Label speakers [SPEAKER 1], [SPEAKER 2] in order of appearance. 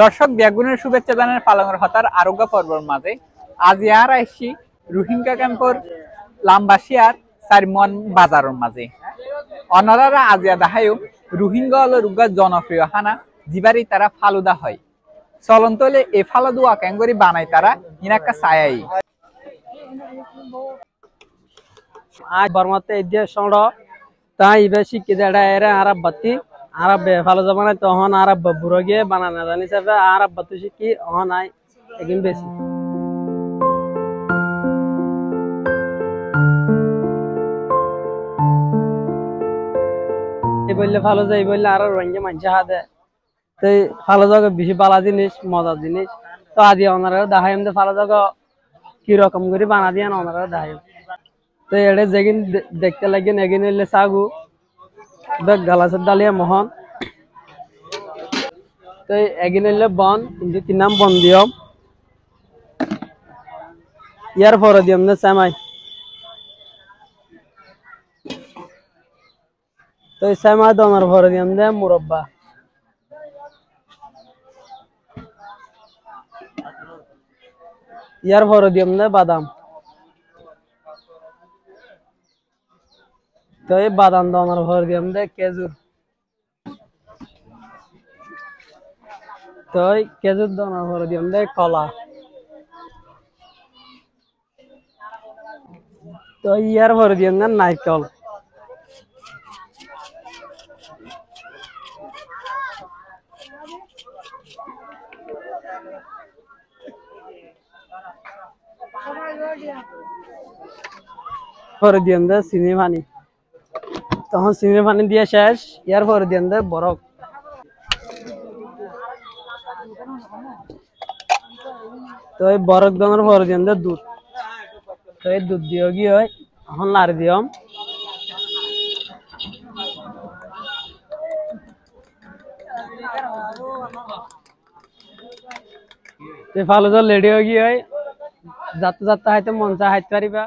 [SPEAKER 1] দর্শক ব্যাগুনের শুভেচ্ছা জানান পালংর হতার আরোগ্য পর্বর মাঝে আজ ইয়ার আইসি রোহিঙ্গা ক্যাম্পর লাম্বাসিয়ার সারিমন বাজারের মাঝে অনারারা আজিয়া দাহায়ু রোহিঙ্গা হল রুগা জনপ্রিয় হানা জিবারি তারা ফালুদা হয় চলন্তলে এ ফালুদা ক্যাঙ্গরি বানাই তারা ইনাকা ছায়াই
[SPEAKER 2] আজ বর্মাতে ইদিয়া সড় তা ইবে শিক্ষিতাটা এরা আরব বাতি আরব ভালো জমানায় তখন আরব বুড়ো গিয়ে বানানো জানি হিসাবে আরব বাতি শিখি অহন আই একদিন বেশি এই বললে ভালো যায় বললে আরো রঙে মানছে হাতে তো ভালো জায়গা বেশি বালা জিনিস মজার জিনিস তো আদি ওনারা দেখাই আমাদের ভালো জায়গা কিরকম করে বানা দিয়ে ওনারা দেখাই তো এটা যেদিন দেখতে লাগেন এগিন এলে সাগু দেখ গালাসের ডালিয়া মোহন তো এগিন এলে বন কিন্তু তিন নাম বন দিয়ম ইয়ার পরে দিয়ম না সামাই তো সামাই দনার পরে দিয়ম দে মুরব্বা ইয়ার পরে দিয়ম দে বাদাম তো এই বাদাম দনার পরে দিয়ম দে খেজুর তো খেজুর দনার পরে দিয়ম দে কলা তো ইয়ার পরে দিয়ম দে নারকেল পরে দিয়ম দে চিনি পানি তখন চিনি পানি দিয়ে শেষ ইয়ার পরে দিয়ম দে বরফ তো এই বরফ দনের পরে দিয়ম দে দুধ তো এই দুধ দিও কি হয় এখন লাড়ি দিয়ম ভালো জল রেডি হয়ে গিয়ে যাতে যাতে হাইতে মন চা হাইতে পারিবা।